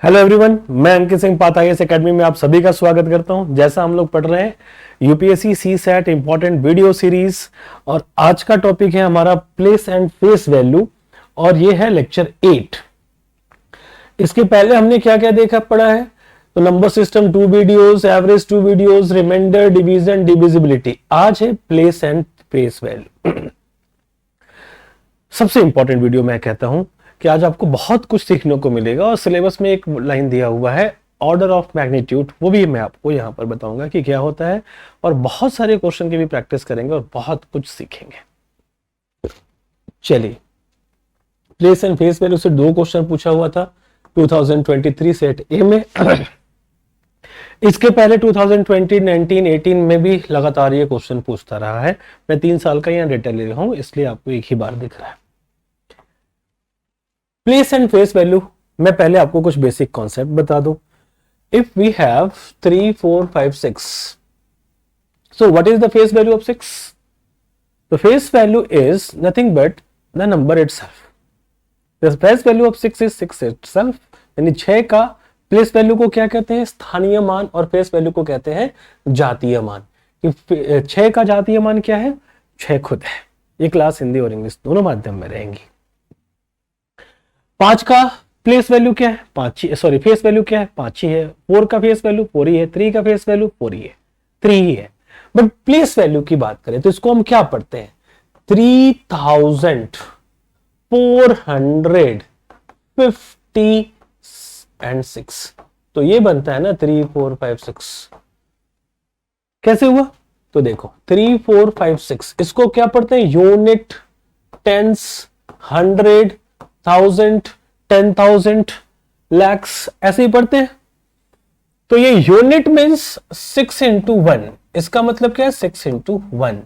Hello everyone, मैं अंकित सिंह पात IAS academy में आप सभी का स्वागत करता हूं। जैसा हम लोग पढ़ रहे हैं UPSC CSAT important video series, और आज का टॉपिक है हमारा प्लेस एंड फेस वैल्यू, और ये है लेक्चर 8। इसके पहले हमने क्या क्या देखा पढ़ा है, तो number system 2 videos, average 2 videos, reminder, division, divisibility. आज है प्लेस एंड फेस वैल्यू। सबसे इंपॉर्टेंट वीडियो मैं कहता हूं कि आज आपको बहुत कुछ सीखने को मिलेगा, और सिलेबस में एक लाइन दिया हुआ है ऑर्डर ऑफ मैग्नीट्यूड, वो भी मैं आपको यहां पर बताऊंगा कि क्या होता है, और बहुत सारे क्वेश्चन की भी प्रैक्टिस करेंगे और बहुत कुछ सीखेंगे। चलिए, प्लेस एंड फेस वैल्यू से 2 क्वेश्चन पूछा हुआ था 2023 सेट ए में। इसके पहले 2020, 19, 18 में भी लगातार ये क्वेश्चन पूछता रहा है। मैं 3 साल का यहाँ डेटा ले रहा हूं, इसलिए आपको एक ही बार दिख रहा है। प्लेस एंड फेस वैल्यू मैं पहले आपको कुछ बेसिक कॉन्सेप्ट बता दूं। If we have 3, 4, 5, 6, so what is the face value of 6? The face value is nothing but the number itself. The face value of 6 is 6 itself. यानी 6 का place value को क्या कहते हैं? स्थानीय मान, और फेस वैल्यू को कहते हैं जातीय मान। 6 का जातीय मान क्या है? 6 खुद है। ये क्लास हिंदी और इंग्लिश दोनों माध्यम में रहेंगी। 5 का प्लेस वैल्यू क्या है? 5 ही, सॉरी फेस वैल्यू क्या है? 5 ही है। 4 का फेस वैल्यू 4 ही है। 3 का फेस वैल्यू 4 ही है, 3 ही है। बट प्लेस वैल्यू की बात करें तो इसको हम क्या पढ़ते हैं? 3456, तो ये बनता है ना 3, 4, 5, 6। कैसे हुआ? तो देखो 3, 4, 5, 6, इसको क्या पढ़ते हैं? यूनिट, टेंस, 100, 1000, 10,000, लैक्स, ऐसे ही पढ़ते हैं। तो ये यूनिट मीन्स 6 into 1, इसका मतलब क्या है? 6 into 1।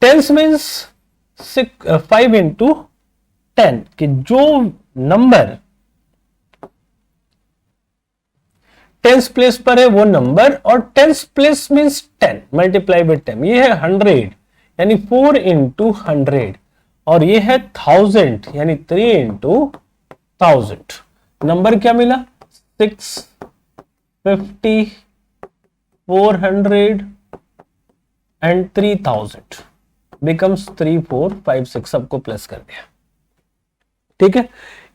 टेंस मीन्स 5 into 10, कि जो नंबर टेंस प्लेस पर है वो नंबर, और tens place means 10 multiply by 10। ये है 100 यानी 4 into 100, और ये है 1000 यानी 3 into 1000। नंबर क्या मिला? 650, 400 एंड 3000 बिकम्स 3, 4, 5, 6, सबको प्लस कर दिया। ठीक है,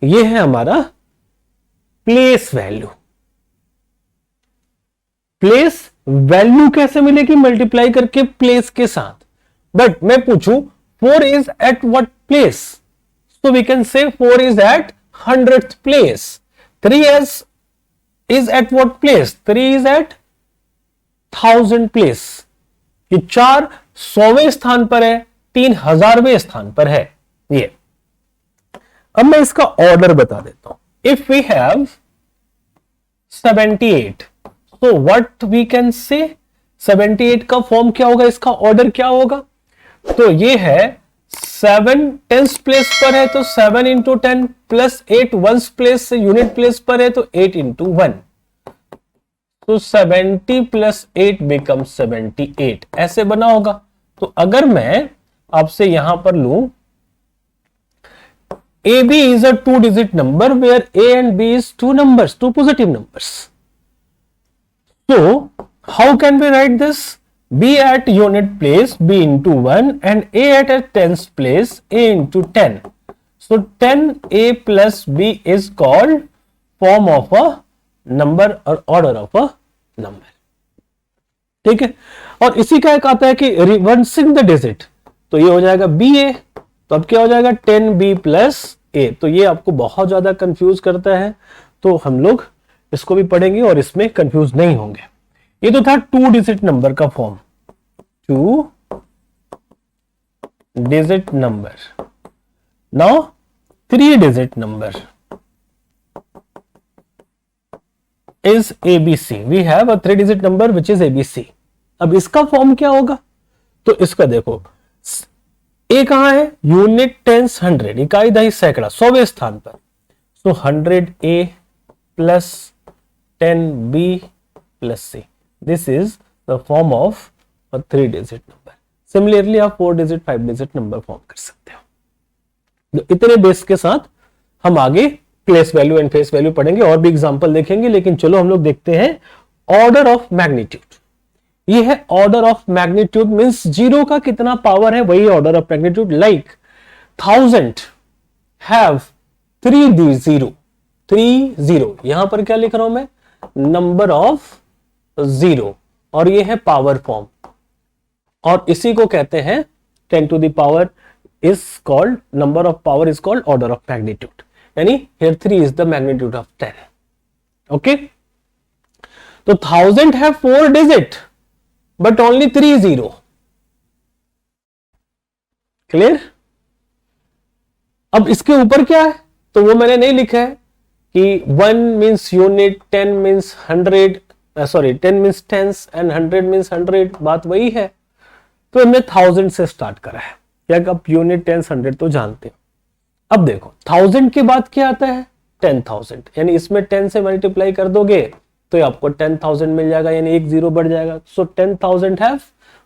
ये है हमारा प्लेस वैल्यू। प्लेस वैल्यू कैसे मिलेगी? मल्टीप्लाई करके प्लेस के साथ। बट मैं पूछूं 4 is at what place? So we can say 4 is at 100th place. 3 is at what place? 3 is at 1000 place. ये 4 100वें स्थान पर है, 3 1000वें स्थान पर है। ये अब मैं इसका ऑर्डर बता देता हूं। If we have 78, so what we can say? 78 का फॉर्म क्या होगा? इसका ऑर्डर क्या होगा? तो ये है 7 टेंस प्लेस पर है तो 7 into 10 प्लस 8 वंस प्लेस से यूनिट प्लेस पर है तो 8 into 1, तो 70 प्लस 8 बिकम 78, ऐसे बना होगा। तो अगर मैं आपसे यहां पर लूं AB is a 2-digit number where A and B is 2 numbers, 2 positive numbers. So how can we write this? B at unit place B into 1 and A at a tens place A into 10. So 10A plus B is called form of a number or order of a number. ठीक है, और इसी का एक आता है कि reversing the digit, तो ये हो जाएगा BA, तो अब क्या हो जाएगा? 10B plus A। तो ये आपको बहुत ज्यादा कंफ्यूज करता है, तो हम लोग इसको भी पढ़ेंगे और इसमें कंफ्यूज नहीं होंगे। ये तो था 2 डिजिट नंबर का फॉर्म, 2 digit number. Now 3 digit number is ABC. We have a 3 digit number which is ABC. अब इसका फॉर्म क्या होगा? तो इसका देखो, A कहां है? यूनिट, टेंस, 100, इकाई, दहाई, सैकड़ा, 100वें स्थान पर। सो 100A plus 10B plus C. This is the form of a 3 digit number. Similarly आप 4 digit 5 digit नंबर फॉर्म कर सकते हो। तो इतने बेस के साथ हम आगे place value and face value पढ़ेंगे, और भी एग्जांपल देखेंगे, लेकिन चलो हम लोग देखते हैं ऑर्डर ऑफ मैग्नीट्यूड। ये है order of magnitude, means zero का कितना पावर है वही order of magnitude. Like 1000 have 3 0, यहां पर क्या लिख रहा हूं मैं, नंबर ऑफ जीरो, और ये है पावर फॉर्म, और इसी को कहते हैं 10 to the power is called, number of power is called order of magnitude, यानी here 3 is the magnitude of 10. okay, तो 1000 have 4 digit but only 3 0. Clear? अब इसके ऊपर क्या है तो वो मैंने नहीं लिखा है कि 1 means unit, 10 means 100, sorry 10 means tens and 100 means 100, बात वही है। तो हमने 1000 से स्टार्ट करा है, क्या आप यूनिट, टेंस, 100 तो जानते हो। अब देखो 1000 के बाद क्या आता है 10,000, यानी इसमें 10 से मल्टीप्लाई कर दोगे तो आपको 10,000 मिल जाएगा, यानी एक जीरो बढ़ जाएगा। So 10,000 have,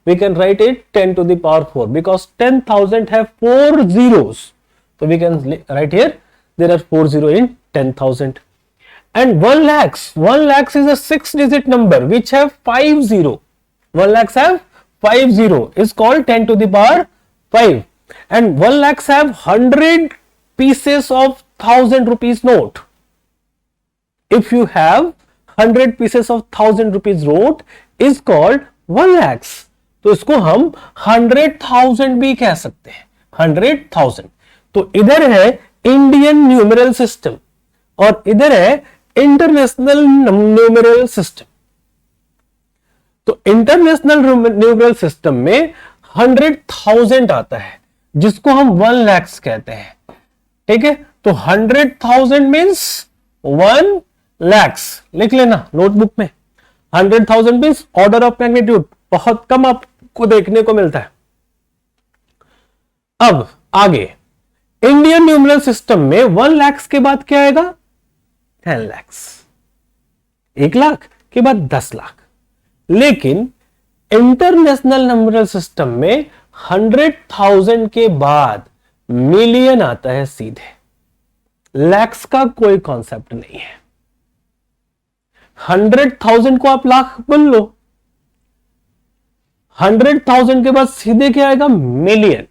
we can write it 10 to the power 4 because 10,000 have 4 zeros, so we can write here there are 4 0 in 10,000. And 1 lakhs is a 6 digit number which have 5 0. 1 lakhs have 5 0 is called 10 to the power 5. And 1 lakhs have 100 pieces of 1000 rupees note. If you have 100 pieces of 1000 rupees note is called 1 lakhs. तो इसको हम 100,000 भी कह सकते हैं, 100,000। तो इधर है इंडियन न्यूमरल सिस्टम और इधर है इंटरनेशनल न्यूमरल सिस्टम। तो इंटरनेशनल न्यूमरल सिस्टम में 100,000 आता है जिसको हम 1 lakhs कहते हैं, ठीक है। तो 100,000 मीन्स 1 lakhs, लिख लेना नोटबुक में। 100,000 मीन्स ऑर्डर ऑफ मैग्नीट्यूड, बहुत कम आपको देखने को मिलता है। अब आगे इंडियन न्यूमरल सिस्टम में 1 lakhs के बाद क्या आएगा 10 lakhs, 1 लाख के बाद 10 लाख। लेकिन इंटरनेशनल न्यूमरल सिस्टम में 100,000 के बाद मिलियन आता है सीधे, लैक्स का कोई कॉन्सेप्ट नहीं है। 100,000 को आप लाख बोल लो, 100,000 के बाद सीधे क्या आएगा मिलियन,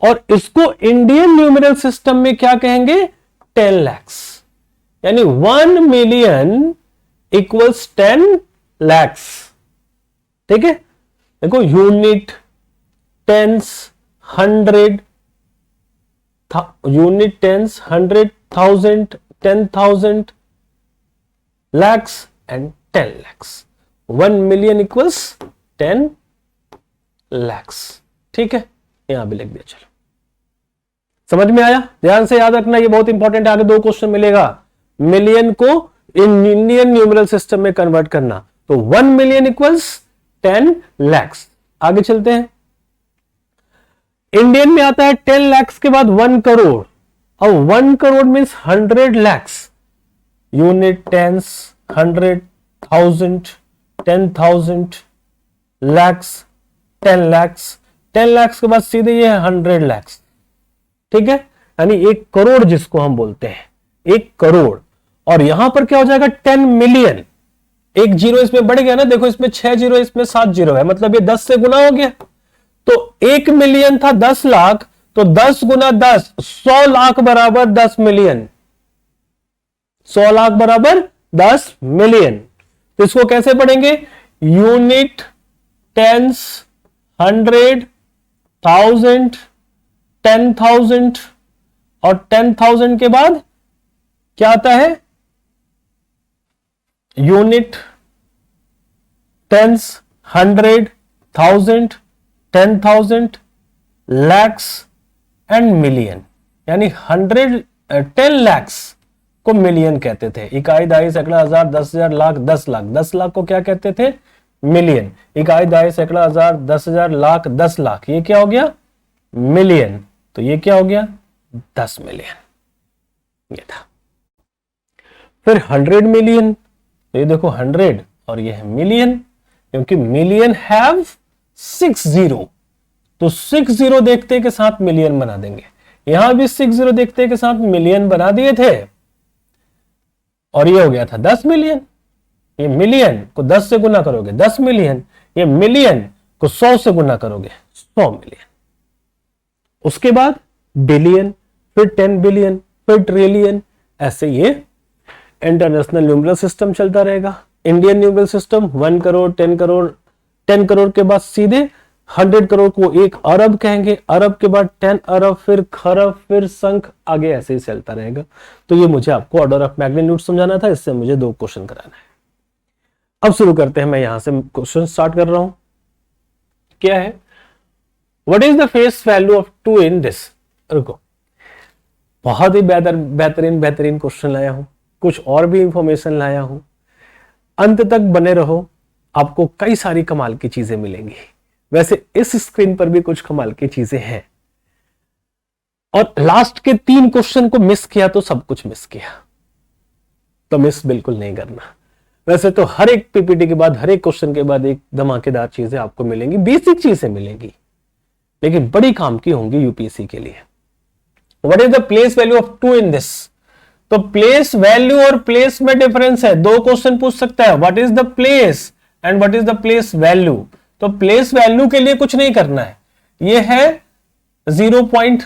और इसको इंडियन न्यूमरल सिस्टम में क्या कहेंगे 10 lakhs, यानी 1 million इक्वल्स 10 lakhs, ठीक है। देखो unit, tens, 100, unit, tens, 100,000, 10,000, lakhs and 10 lakhs। 1 million equals 10 lakhs, ठीक है। यहां भी लिख दिया, चलो समझ में आया। ध्यान से याद रखना, ये बहुत इंपॉर्टेंट है, आगे 2 क्वेश्चन मिलेगा। मिलियन को इंडियन न्यूमरल सिस्टम में कन्वर्ट करना, तो 1 million इक्वल्स 10 lakhs। आगे चलते हैं, इंडियन में आता है 10 lakhs के बाद 1 करोड़। अब 1 crore means 100 lakhs, unit, tens, 100,000, 10,000, lakhs, 10 lakhs। 10 lakhs के बाद सीधे ये 100 lakhs, ठीक है, यानी 1 करोड़ जिसको हम बोलते हैं, 1 करोड़। और यहां पर क्या हो जाएगा 10 million, एक जीरो इसमें बढ़ गया ना, देखो इसमें 6 जीरो, इसमें 7 जीरो है, मतलब ये 10 से गुना हो गया। तो 1 million था 10 लाख, तो 10 गुना 10 100 लाख बराबर 10 million, 100 लाख बराबर 10 million। तो इसको कैसे पढ़ेंगे, यूनिट, टेंस, 100, 1000, 10,000, और 10,000 के बाद क्या आता है unit, tens, 100, 1000, 10,000, lakhs and million, यानी 10 lakhs को मिलियन कहते थे। इकाई, दहाई, सैकड़ा, हजार, 10,000, लाख, 10 लाख। 10 लाख को क्या कहते थे मिलियन। इकाई, दहाई, सैकड़ा, हजार, 10,000, लाख, 10 लाख, ये क्या हो गया मिलियन। तो ये क्या हो गया 10 million, ये था। फिर 100 million, तो ये देखो 100 और ये है मिलियन, क्योंकि मिलियन हैव 6 0, तो 6 0 देखते के साथ मिलियन बना देंगे। यहां भी 6 जीरो देखते के साथ मिलियन बना दिए थे और ये हो गया था 10 मिलियन। ये मिलियन को 10 से गुना करोगे 10 मिलियन, ये मिलियन को 100 से गुना करोगे 100 मिलियन। उसके बाद बिलियन, फिर 10 बिलियन, फिर ट्रिलियन, ऐसे ये इंटरनेशनल न्यूमरल सिस्टम चलता रहेगा। Indian numeral system 1 crore 10 crore, 10 crore के बाद सीधे 100 करोड़ को 1 अरब कहेंगे, अरब के बाद 10 अरब, फिर खरब, फिर संख, आगे ऐसे ही चलता रहेगा। तो ये मुझे आपको ऑर्डर ऑफ मैग्नीट्यूड समझाना था, इससे मुझे 2 क्वेश्चन कराना है। अब शुरू करते हैं, मैं यहां से क्वेश्चन स्टार्ट कर रहा हूं। क्या है, what is the face value of 2 in this. रुको, बहुत ही बेहतरीन क्वेश्चन लाया हूं, कुछ और भी इंफॉर्मेशन लाया हूं, अंत तक बने रहो, आपको कई सारी कमाल की चीजें मिलेंगी। वैसे इस स्क्रीन पर भी कुछ कमाल की चीजें हैं, और लास्ट के 3 क्वेश्चन को मिस किया तो सब कुछ मिस किया, तो मिस बिल्कुल नहीं करना। वैसे तो हर एक पीपीटी के बाद, हर एक क्वेश्चन के बाद एक धमाकेदार चीजें आपको मिलेंगी, बेसिक चीजें मिलेंगी, लेकिन बड़ी काम की होंगी यूपीएससी के लिए। What is the place value of 2 in this. तो प्लेस वैल्यू और प्लेस में डिफरेंस है, 2 क्वेश्चन पूछ सकता है, what is the place and what is the place value. तो प्लेस वैल्यू के लिए कुछ नहीं करना है, ये है 0 पॉइंट,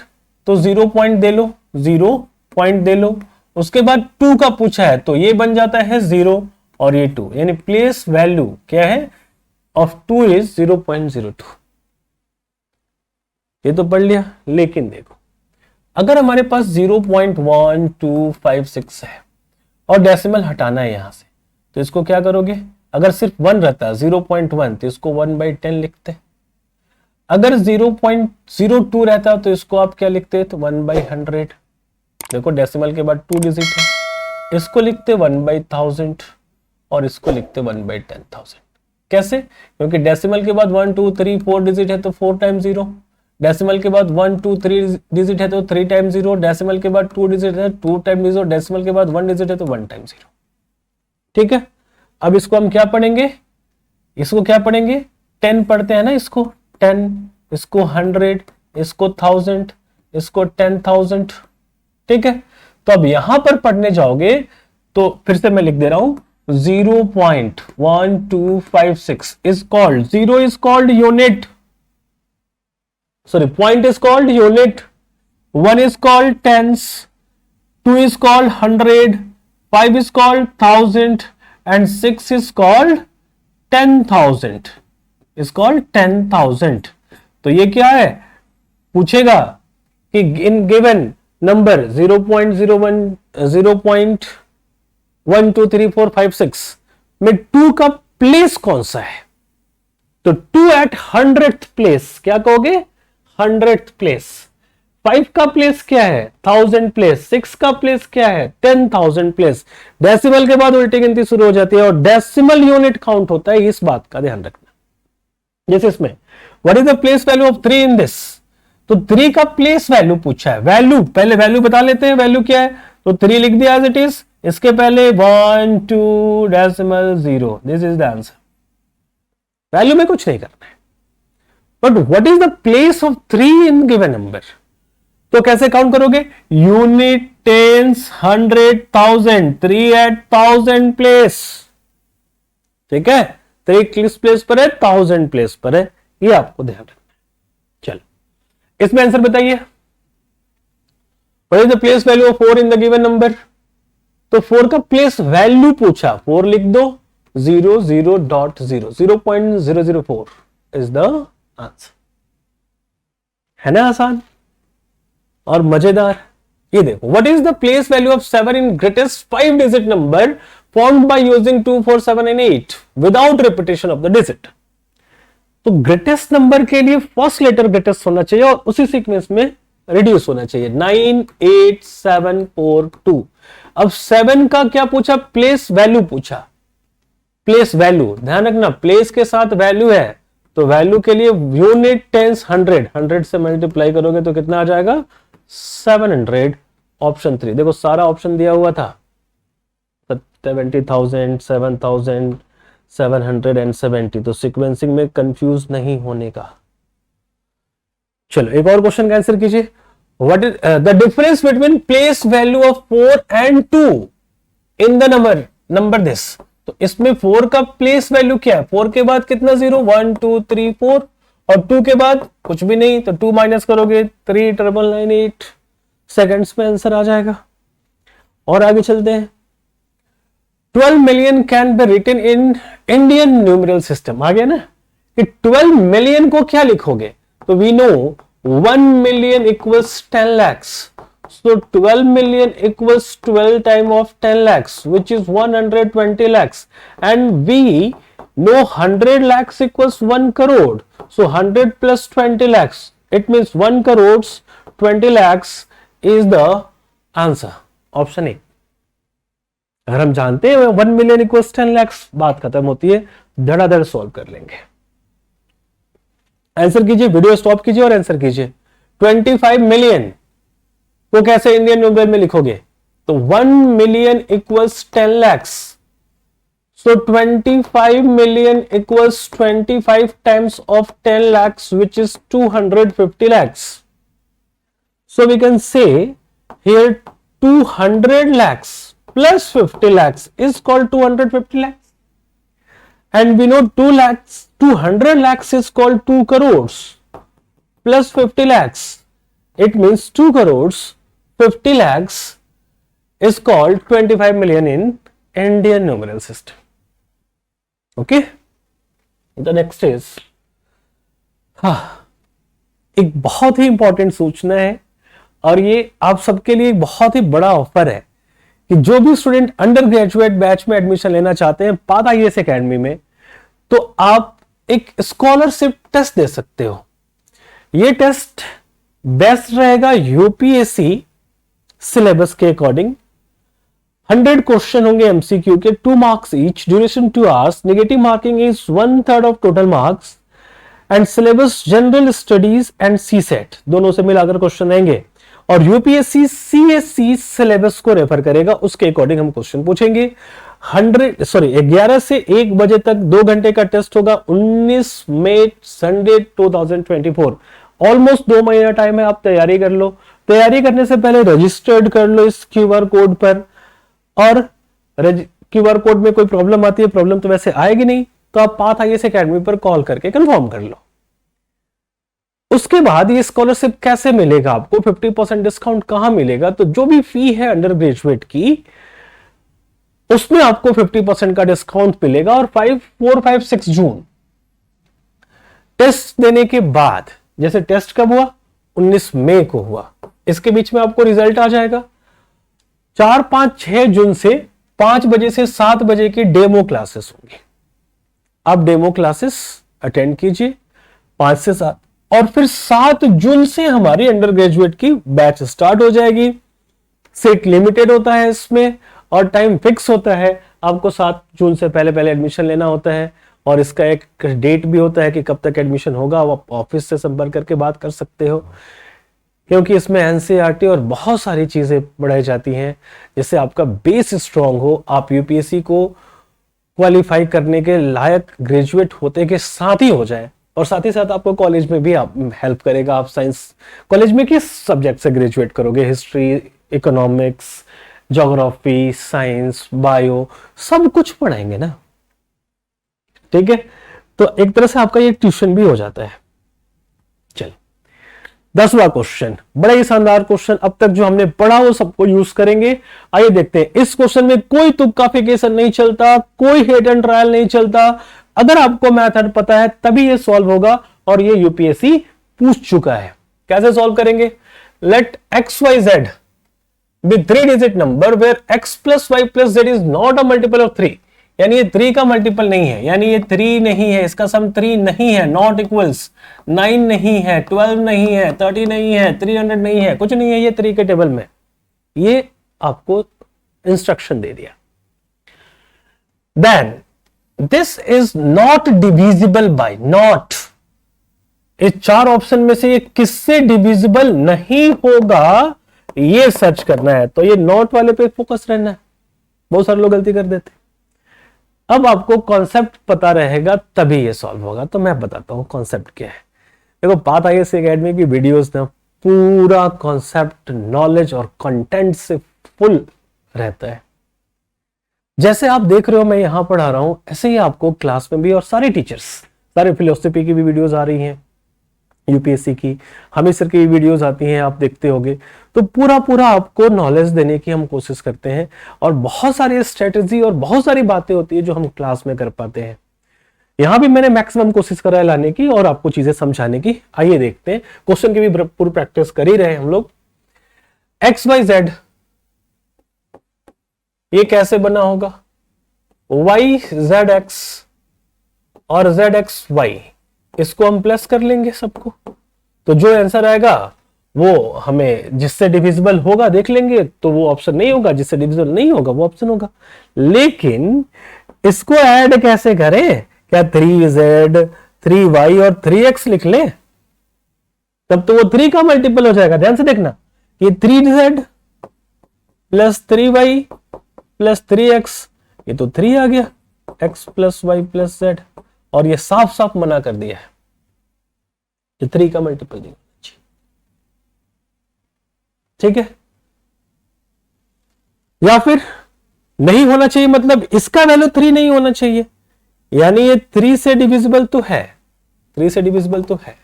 तो 0 पॉइंट दे लो, 0 पॉइंट दे लो। उसके बाद 2 का पूछा है तो ये बन जाता है 0 और ये 2, यानी प्लेस वैल्यू क्या है ऑफ 2 इज 0.02। ये तो पढ़ लिया, लेकिन देखो अगर हमारे पास 0.1256 है और डेसिमल हटाना है यहां से, तो इसको क्या करोगे, अगर सिर्फ 1 रहता 0.1 तो इसको 1/10 लिखते। अगर 0.02 रहता तो इसको आप क्या लिखते, तो 1/100। देखो डेसिमल के बाद 2 डिजिट है, इसको लिखते 1/1000 और इसको लिखते 1/10,000। कैसे, क्योंकि डेसिमल के बाद 1 2 3 4 डिजिट है तो 4 टाइम 0, डेसिमल के बाद 1 2 3 डिजिट है तो 3 टाइम 0, डेसिमल के बाद 2 डिजिट है 2 टाइम 0, डेसिमल के बाद 1 डिजिट है तो 1 टाइम 0। ठीक है, अब इसको हम क्या पढ़ेंगे, इसको क्या पढ़ेंगे, 10 पढ़ते हैं ना, इसको 10, इसको 100, इसको 1000, इसको 10,000। ठीक है, तो अब यहां पर पढ़ने जाओगे तो फिर से मैं लिख दे रहा हूं, 0.1256 is called, 0 is called unit, sorry, point is called unit, 1 is called tens, 2 is called 100, 5 is called 1000 and 6 is called 10,000, is called 10,000। तो ये क्या है, पूछेगा कि in given number 0.01 0.123456 में 2 का प्लेस कौन सा है, तो 2 at 100th प्लेस क्या कहोगे, 100th प्लेस। 5 का प्लेस क्या है, 1000 प्लेस। 6 का प्लेस क्या है, 10,000 प्लेस। डेसिमल के बाद उल्टी गिनती शुरू हो जाती है और डेसिमल यूनिट काउंट होता है, इस बात का ध्यान रखना। जैसे इसमें what is the place value of 3 in this, तो 3 का प्लेस वैल्यू पूछा है। वैल्यू पहले वैल्यू बता लेते हैं, वैल्यू क्या है, तो 3 लिख दिया एज इट इज, इसके पहले 1 2 decimal 0, this is the answer. Value में कुछ नहीं करना है, but what is the place of 3 in given number, तो कैसे काउंट करोगे, यूनिट, टेंस, 100, 1000, 3 at 1000 प्लेस। ठीक है, 3 किस प्लेस पर है, 1000 प्लेस पर है, ये आपको ध्यान रखना है। चलो इसमें आंसर बताइए, what is the place value of 4 in the given number, तो 4 का प्लेस वैल्यू पूछा, 4 लिख दो, 0.004 इज द आंसर। है ना आसान और मजेदार। ये देखो, what is the place value of 7 in greatest 5 digit number formed by using 2 4 7 and 8 without repetition of the digit. तो ग्रेटेस्ट नंबर के लिए फर्स्ट लेटर ग्रेटेस्ट होना चाहिए और उसी सीक्वेंस में रिड्यूस होना चाहिए, 9 8 7 4 2। अब 7 का क्या पूछा, प्लेस वैल्यू पूछा। प्लेस वैल्यू ध्यान रखना, प्लेस के साथ वैल्यू है, तो वैल्यू के लिए यूनिट, टेंस, 100 से मल्टीप्लाई करोगे तो कितना आ जाएगा, 700। ऑप्शन 3 देखो, सारा ऑप्शन दिया हुआ था, 70,000 7,000 770, तो सीक्वेंसिंग में कंफ्यूज नहीं होने का। चलो एक और क्वेश्चन का आंसर कीजिए, what is the difference between place value of 4 and 2 in the number this. तो इसमें 4 का प्लेस वैल्यू क्या है, 4 के बाद कितना जीरो, 1 2 3 4, और 2 के बाद कुछ भी नहीं, तो 2 माइनस करोगे 3,998 सेकंड्स में आंसर आ जाएगा। और आगे चलते हैं, 12 million can be written in Indian numeral system. आ गया ना कि 12 मिलियन को क्या लिखोगे, तो we know 1 million equals 10 lakhs. So 12 million equals 12 times of 10 lakhs, which is 120 lakhs. And we know 100 lakhs equals 1 crore. So 100 plus 20 lakhs. It means 1 crores 20 lakhs is the answer. Option A. अगर हम जानते हैं 1 million equals 10 lakhs, बात खत्म होती है, धड़ाधड़ solve कर लेंगे। आंसर कीजिए, वीडियो स्टॉप कीजिए और आंसर कीजिए। 25 मिलियन को कैसे इंडियन न्यूमेरल में लिखोगे, तो 1 million equals 10 lakhs, so 25 million equals 25 times of 10 lakhs which is 250 lakhs. So we can say here 200 lakhs plus 50 lakhs is called 250 lakhs, and we know 200 lakhs is called 2 crores plus 50 lakhs. It means 2 crores 50 lakhs is called 25 million in Indian numeral system. Okay, the next is एक बहुत ही important सूचना है, और ये आप सबके लिए एक बहुत ही बड़ा ऑफर है कि जो भी स्टूडेंट अंडर ग्रेजुएट बैच में एडमिशन लेना चाहते हैं पाथ आईएएस एकेडमी में, तो आप एक स्कॉलरशिप टेस्ट दे सकते हो। ये टेस्ट बेस्ट रहेगा यूपीएससी सिलेबस के अकॉर्डिंग। 100 क्वेश्चन होंगे एमसीक्यू के, 2 marks each, duration 2 hours, negative marking is 1/3 of total marks, and syllabus general studies and CSAT दोनों से मिलाकर क्वेश्चन आएंगे, और यूपीएससी सीएससी सिलेबस को रेफर करेगा, उसके अकॉर्डिंग हम क्वेश्चन पूछेंगे। 11 से 1 बजे तक 2 घंटे का टेस्ट होगा, 19 मई संडे 2024। ऑलमोस्ट 2 महीना टाइम है, आप तैयारी कर लो। तैयारी करने से पहले रजिस्टर्ड कर लो इस क्यूआर कोड पर, और क्यूआर कोड में कोई प्रॉब्लम आती है, प्रॉब्लम तो वैसे आएगी नहीं, तो आप पाथ आईएएस एकेडमी पर कॉल करके कंफर्म कर लो। उसके बाद ये स्कॉलरशिप कैसे मिलेगा आपको, 50% डिस्काउंट कहां मिलेगा, तो जो भी फी है अंडर ग्रेजुएट की उसमें आपको 50% का डिस्काउंट मिलेगा। और 4, 5, 6 जून टेस्ट देने के बाद, जैसे टेस्ट कब हुआ, 19 मई को हुआ, इसके बीच में आपको रिजल्ट आ जाएगा। 4, 5, 6 जून से 5 बजे से 7 बजे की डेमो क्लासेस होंगी। आप डेमो क्लासेस अटेंड कीजिए 5 से 7, और फिर 7 जून से हमारी अंडर ग्रेजुएट की बैच स्टार्ट हो जाएगी। सीट लिमिटेड होता है इसमें, और टाइम फिक्स होता है। आपको 7 जून से पहले पहले एडमिशन लेना होता है, और इसका एक डेट भी होता है कि कब तक एडमिशन होगा। आप ऑफिस से संपर्क करके बात कर सकते हो, क्योंकि इसमें एनसीईआरटी और बहुत सारी चीजें पढ़ाई जाती हैं, जिससे आपका बेस स्ट्रांग हो, आप यूपीएससी को क्वालिफाई करने के लायक ग्रेजुएट होते के साथ ही हो जाए। और साथ ही साथ आपको कॉलेज में भी आप हेल्प करेगा। आप साइंस कॉलेज में किस सब्जेक्ट से ग्रेजुएट करोगे, history, economics, geography, science, bio, सब कुछ पढ़ाएंगे ना, ठीक है। तो एक तरह से आपका ये ट्यूशन भी हो जाता है। चल 10वां क्वेश्चन, बड़ा ही शानदार क्वेश्चन। अब तक जो हमने पढ़ा वो सबको यूज करेंगे। आइए देखते हैं। इस क्वेश्चन में कोई तुक्काफिकेशन नहीं चलता, कोई हिट एंड ट्रायल नहीं चलता। अगर आपको मेथड पता है तभी ये सॉल्व होगा, और ये यूपीएससी पूछ चुका है। कैसे सॉल्व करेंगे, let x y z be 3 digit number where x plus y plus z is not a multiple of 3। यानी ये 3 का मल्टीपल नहीं है, यानी ये 3 नहीं है, इसका सम 3 नहीं है, नॉट इक्वल्स 9 नहीं है, 12 नहीं है, 30 नहीं है, 300 नहीं है, कुछ नहीं है ये 3 के टेबल में। ये आपको इंस्ट्रक्शन दे दिया। Then this is not divisible by, not, इस 4 ऑप्शन में से ये किससे डिविजिबल नहीं होगा ये सर्च करना है। तो ये नॉट वाले पे फोकस रहना है, बहुत सारे लोग गलती कर देते। अब आपको कॉन्सेप्ट पता रहेगा तभी ये सॉल्व होगा। तो मैं बताता हूं कॉन्सेप्ट क्या है। देखो पाथ आईएएस एकेडमी की वीडियोस ना पूरा कॉन्सेप्ट नॉलेज और कंटेंट से फुल रहता है। जैसे आप देख रहे हो मैं यहां पढ़ा रहा हूं, ऐसे ही आपको क्लास में भी, और सारे टीचर्स, सारे फिलोसफी की भी वीडियोस आ रही हैं, यूपीएससी की, हमेशा की वीडियोस आती हैं, आप देखते होंगे। तो पूरा पूरा आपको नॉलेज देने की हम कोशिश करते हैं, और बहुत सारी स्ट्रेटेजी और बहुत सारी बातें होती है जो हम क्लास में कर पाते हैं। यहां भी मैंने मैक्सिमम कोशिश करा है लाने की और आपको चीजें समझाने की। आइए देखते हैं, क्वेश्चन की भी पूरी प्रैक्टिस कर ही रहे हैं हम लोग। एक्स वाई जेड ये कैसे बना होगा? वाई जेड एक्स और जेड एक्स वाई, इसको हम प्लस कर लेंगे सबको, तो जो आंसर आएगा वो हमें जिससे डिविजिबल होगा देख लेंगे, तो वो ऑप्शन नहीं होगा, जिससे डिविजिबल नहीं होगा वो ऑप्शन होगा। लेकिन इसको ऐड कैसे करें? क्या 3z 3y और 3x लिख लें? तब तो वो 3 का मल्टीपल हो जाएगा। ध्यान से देखना, ये 3z plus 3y plus 3x, ये तो 3 आ गया, x plus y plus z, और ये साफ साफ मना कर दिया है, ये 3 का मल्टीपल नहीं होना चाहिए। ठीक है, या फिर नहीं होना चाहिए मतलब इसका वैल्यू 3 नहीं होना चाहिए, यानी ये 3 से डिविजिबल तो है, 3 से डिविजिबल तो है,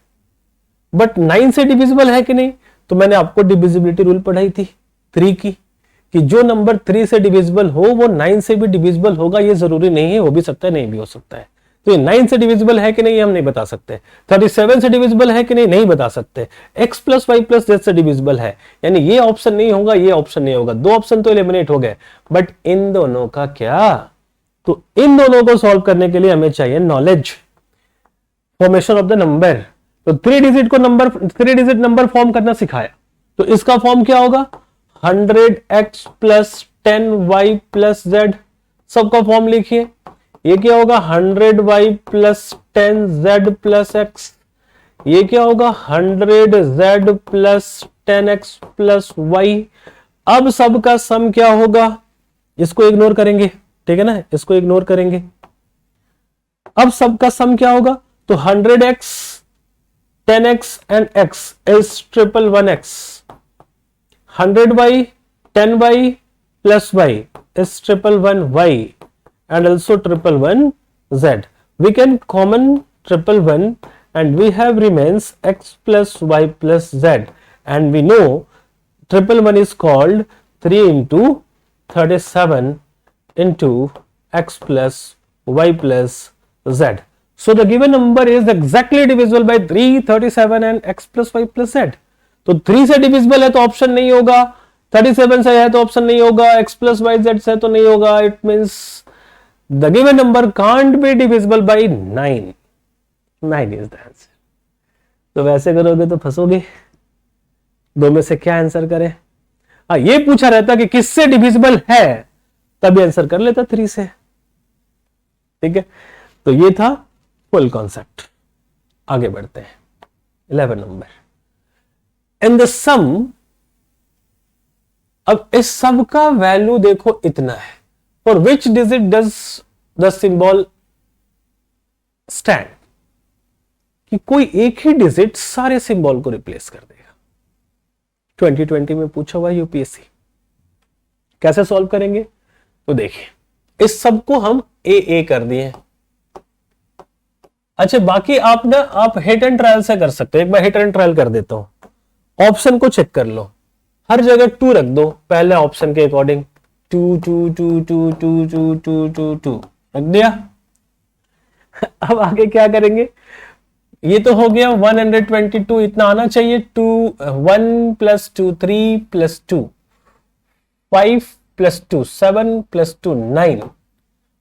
बट 9 से डिविजिबल है कि नहीं? तो मैंने आपको डिविजिबिलिटी रूल पढ़ाई थी 3 की, कि जो नंबर 3 से डिविजिबल हो वो 9 से भी डिविजिबल होगा, ये जरूरी नहीं है, हो भी सकता है नहीं भी हो सकता है। तो ये 9 से डिविजिबल है कि नहीं हम नहीं बता सकते, 37 से डिविजिबल है कि नहीं नहीं बता सकते, x plus y plus z से डिविजिबल है, यानी ये ऑप्शन नहीं होगा, ये ऑप्शन नहीं होगा, 2 ऑप्शन तो एलिमिनेट हो गए। बट इन दोनों का क्या? तो इन दोनों को सॉल्व करने के लिए हमें चाहिए knowledge, formation of the number. तो 3 डिजिट नंबर फॉर्म करना सिखाया, तो इसका फॉर्म क्या होगा? 100x plus 10y plus Z, सबका फॉर्म लिखिए। ये क्या होगा? 100y plus 10z plus x, ये क्या होगा? 100z plus 10x plus y। अब सबका सम क्या होगा? इसको इग्नोर करेंगे, ठीक है ना, इसको इग्नोर करेंगे। अब सबका सम क्या होगा? तो 100x 10x and x is 111x, 100y 10y plus y is 111y and also 111z. We can common 111 and we have remains x plus y plus z, and we know 111 is called 3 into 37 into x plus y plus z. So the given number is exactly divisible by 3, 37 and x plus y plus z. तो 3 से divisible है तो option नहीं होगा, 37 से है तो option नहीं होगा, x plus y z से तो नहीं होगा। It means the given number can't be divisible by 9। 9 is the answer. तो वैसे करोगे तो फंसोगे, दो में से क्या आंसर करें? हाँ, ये पूछा रहता कि किससे डिविजिबल है, तभी आंसर कर लेता 3 से। ठीक है, तो ये था फुल कॉन्सेप्ट। आगे बढ़ते हैं 11 नंबर, इन द सम। अब इस सब का वैल्यू देखो इतना है, for which digit does the symbol stand, कि कोई एक ही डिजिट सारे सिंबल को रिप्लेस कर देगा। 2020 में पूछा हुआ यूपीएससी। कैसे सॉल्व करेंगे? तो देखिए, इस सब को हम ए कर दिए। अच्छा, बाकी आप हिट एंड ट्रायल से कर सकते हो। एक बार हिट एंड ट्रायल कर देता हूं, ऑप्शन को चेक कर लो, हर जगह 2 रख दो, पहले ऑप्शन के अकॉर्डिंग 2 2 2 2 2 2 2 2 2 रख दिया। अब आगे क्या करेंगे? ये तो हो गया 122, इतना आना चाहिए। 2 1 प्लस 2 3 प्लस 2 5 प्लस 2 7 प्लस 2 9,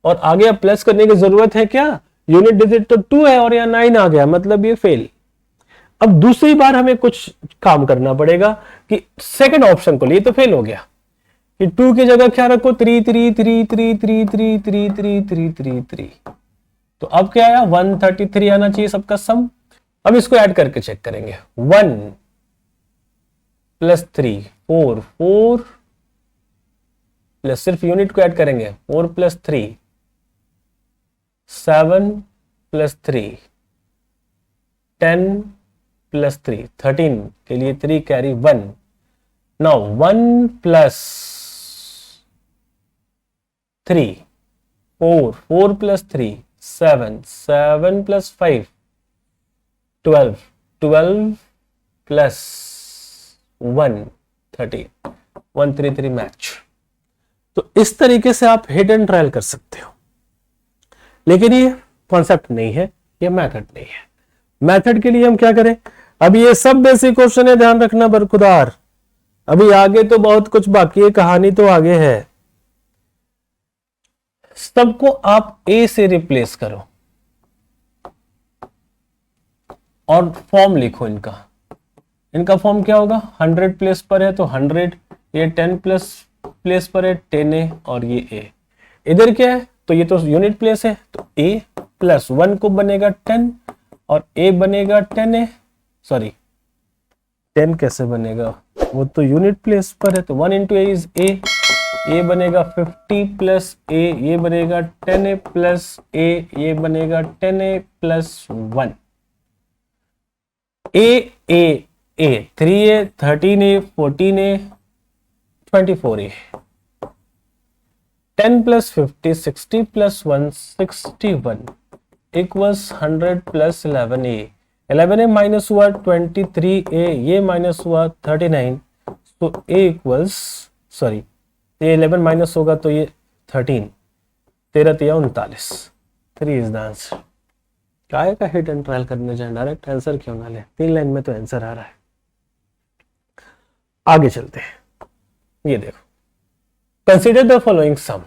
और आगे अब प्लस करने की जरूरत है क्या? यूनिट डिजिट तो 2 है और यहां 9 आ गया, मतलब ये फेल। अब दूसरी बार हमें कुछ काम करना पड़ेगा कि सेकंड ऑप्शन को लिए तो फेल हो गया, कि 2 की जगह क्या रखो? 3 3 3 3 3 3 3 3 3 3 3। तो अब क्या आया? 133 आना चाहिए सबका सम। अब इसको ऐड करके चेक करेंगे। 1 प्लस 3 4 4 प्लस, सिर्फ यूनिट को ऐड करेंगे, 4 प्लस 3 7 प्लस 3 10 प्लस 3, 13 के लिए 3 carry 1. Now 1 plus 3, 4, 4 plus 3, 7, 7 plus 5, 12, 12 plus 1, 13, 133 match. तो इस तरीके से आप हिट एंड ट्रायल कर सकते हो, लेकिन ये कॉन्सेप्ट नहीं है, ये मेथड नहीं है. मेथड के लिए हम क्या करें, अब ये सब बेसिक क्वेश्चन है, ध्यान रखना बरखुदार. अभी आगे तो बहुत कुछ बाकी है, कहानी तो आगे है. सबको आप ए से रिप्लेस करो और फॉर्म लिखो इनका. इनका फॉर्म क्या होगा, 100 प्लेस पर है तो 100, ये 10 प्लस प्लेस पर है 10a और ये a. इधर क्या है, तो ये तो यूनिट प्लेस है, तो a प्लस 1 को बनेगा 10 और a बनेगा 10a. सॉरी 10 कैसे बनेगा, वो तो यूनिट प्लेस पर है, तो 1 इंटू a इज a बनेगा 50 प्लस a, ये बनेगा 10a प्लस a, ये बनेगा 10a plus 1. a 3a 13a 14a 24a. 10 plus 50 60 plus 1 61 equals 100 plus 11a. 11a minus हुआ 23a, ये माइनस हुआ 39, तो a इक्वल्स सॉरी ये 11 माइनस होगा तो ये 13, 13 3 39. 3 इज द आंसर. काय का हिट एंड ट्रायल करने जाए, डायरेक्ट आंसर क्यों ना ले, 3 लाइन में तो आंसर आ रहा है. आगे चलते हैं. ये देखो, कंसिडर द फॉलोइंग सम.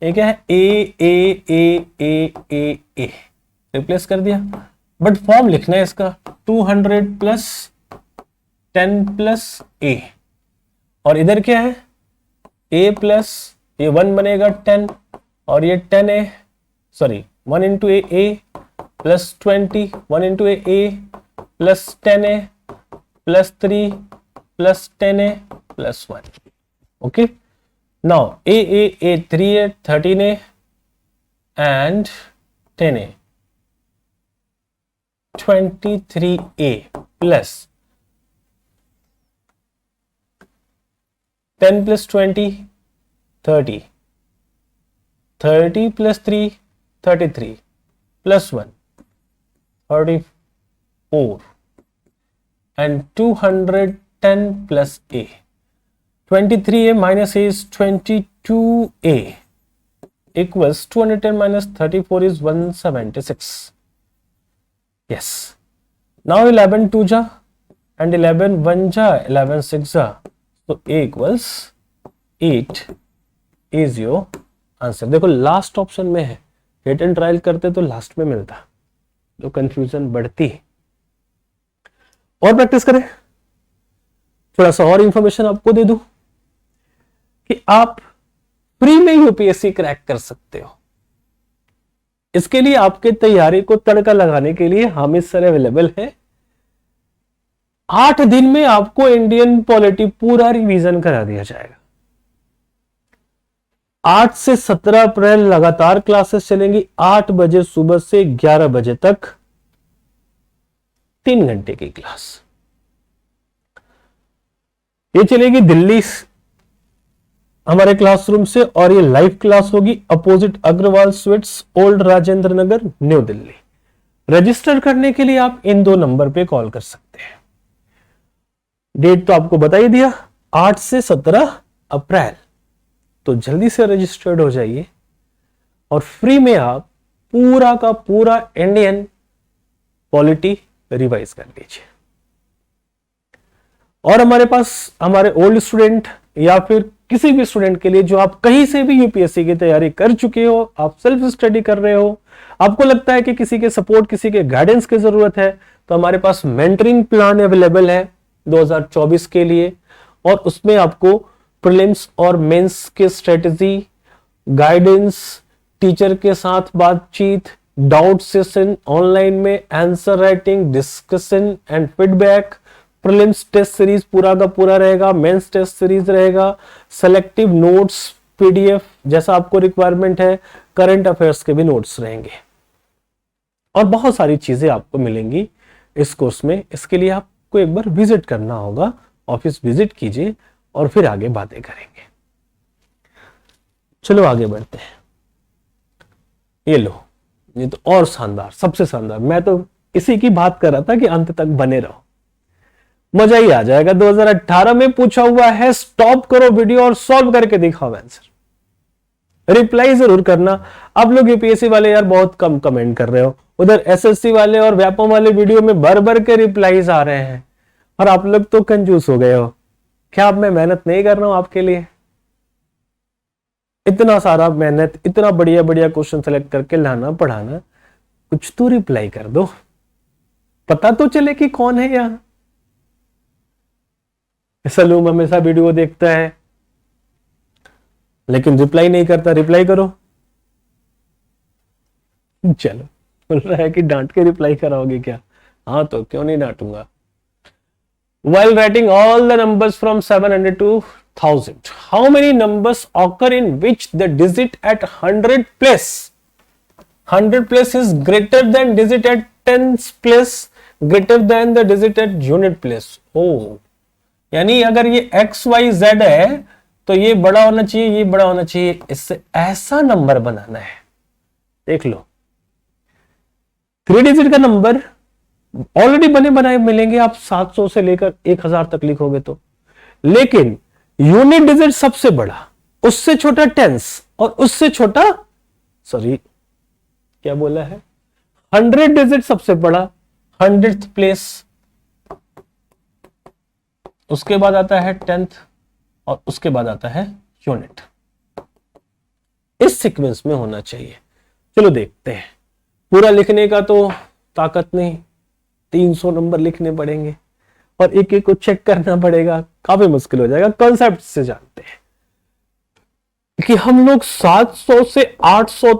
ये क्या है, ए ए ए ए ए ए रिप्लेस कर दिया, बट फॉर्म लिखना है इसका 200 प्लस 10 प्लस ए. और इधर क्या है, ए प्लस ये 1 बनेगा 10 और ये 10a, sorry 1 into a plus 20, 1 into a plus 10a plus 3 plus 10a plus 1. Okay, now a 3a 13a and 10a 23a plus 10 plus 20 30, 30 plus 3 33 plus 1 34 and 210 plus a. 23a minus a is 22a equals 210 minus 34 is 176. Yes. Now 11 2 ja and 11 1 ja, 11 6 ja. So a equals 8 is your answer. देखो last option में है, hit and trial करते तो last में मिलता, तो confusion बढ़ती. और प्रैक्टिस करें, थोड़ा सा और इंफॉर्मेशन आपको दे दूं कि आप फ्री में यूपीएससी क्रैक कर सकते हो. इसके लिए आपके तैयारी को तड़का लगाने के लिए हामिद सर अवेलेबल है. 8 दिन में आपको इंडियन पॉलिटी पूरा रिवीजन करा दिया जाएगा. 8 से 17 अप्रैल लगातार क्लासेस चलेंगी, 8 बजे सुबह से 11 बजे तक 3 घंटे की क्लास. ये चलेगी दिल्ली हमारे क्लासरूम से और ये लाइव क्लास होगी opposite Agarwal sweets, old Rajendra Nagar, New Delhi. Register करने के लिए आप इन 2 नंबर पे कॉल कर सकते हैं. डेट तो आपको बता ही दिया, 8 से 17 अप्रैल. तो जल्दी से रजिस्टर्ड हो जाइए और फ्री में आप पूरा का पूरा इंडियन पॉलिटी रिवाइज कर लीजिए. और हमारे पास हमारे ओल्ड स्टूडेंट या फिर किसी भी स्टूडेंट के लिए जो आप कहीं से भी यूपीएससी की तैयारी कर चुके हो, आप सेल्फ स्टडी कर रहे हो, आपको लगता है कि किसी के सपोर्ट, किसी के गाइडेंस की जरूरत है, तो हमारे पास मेंटरिंग प्लान अवेलेबल है 2024 के लिए. और उसमें आपको प्रीलिम्स और मेंस के स्ट्रेटजी, गाइडेंस, टीचर के साथ बातचीत, डाउट सेशन ऑनलाइन में, answer writing, discussion and feedback, prelims test series पूरा का पूरा रहेगा, मेंस टेस्ट सीरीज रहेगा, सेलेक्टिव नोट्स, पीडीएफ जैसा आपको रिक्वायरमेंट है, करंट अफेयर्स के भी नोट्स रहेंगे और बहुत सारी चीजें आपको मिलेंगी इस कोर्स में, इसके लिए आपको एक बार विजिट करना होगा, ऑफिस विजिट कीजिए और फिर आगे बातें करेंगे। चलो आगे बढ़ते हैं। ये लो, ये तो और शानदार, सबसे शानदार, मैं तो इसी की बात कर रहा था कि अंत तक बने रहो, मजा ही आ जाएगा। 2018 में पूछा हुआ है, स्टॉप करो वीडियो और सॉल्व करके दिखाओ आंसर। रिप्लाई जरूर करना। आप लोग यूपीएससी वाले यार बहुत कम कमेंट कर रहे हो, उधर एसएससी वाले और व्यापम वाले वीडियो में भर भर के रिप्लाईज आ रहे हैं, और आप लोग तो कंजूस हो गए हो। क्या अब मैं मेहनत नहीं कर रहा हूं आपके लिए? इतना सारा मेहनत, इतना बढ़िया बढ़िया क्वेश्चन सेलेक्ट करके लाना पढ़ाना, कुछ तो रिप्लाई कर दो, पता तो चले कि कौन है यहां। सलूम हमेशा वीडियो देखता है लेकिन रिप्लाई नहीं करता, रिप्लाई करो। चलो, बोल रहा है कि डांट के रिप्लाई कराओगे क्या? हाँ तो क्यों नहीं डांटूंगा। While writing all the numbers from 700 to 1000, how many numbers occur in which the digit at 100 place? 100 place is greater than digit at tens place, greater than the digit at unit place. Oh, यानी अगर ये x y z है तो ये बड़ा होना चाहिए, ये बड़ा होना चाहिए, इससे ऐसा नंबर बनाना है। देख लो, 3 डिजिट का नंबर ऑलरेडी बने बनाए मिलेंगे, आप 700 से लेकर 1000 तक लिखोगे तो, लेकिन यूनिट डिजिट सबसे बड़ा, उससे छोटा टेंस, और उससे छोटा, सॉरी क्या बोला है, 100 डिजिट सबसे बड़ा, 100th प्लेस, उसके बाद आता है 10th, और उसके बाद आता है यूनिट। इस सीक्वेंस में होना चाहिए। चलो देखते हैं। पूरा लिखने का तो ताकत नहीं, 300 नंबर लिखने पड़ेंगे और एक एक को चेक करना पड़ेगा, काफी मुश्किल हो जाएगा। कॉन्सेप्ट से जानते हैं कि हम लोग 700 से 800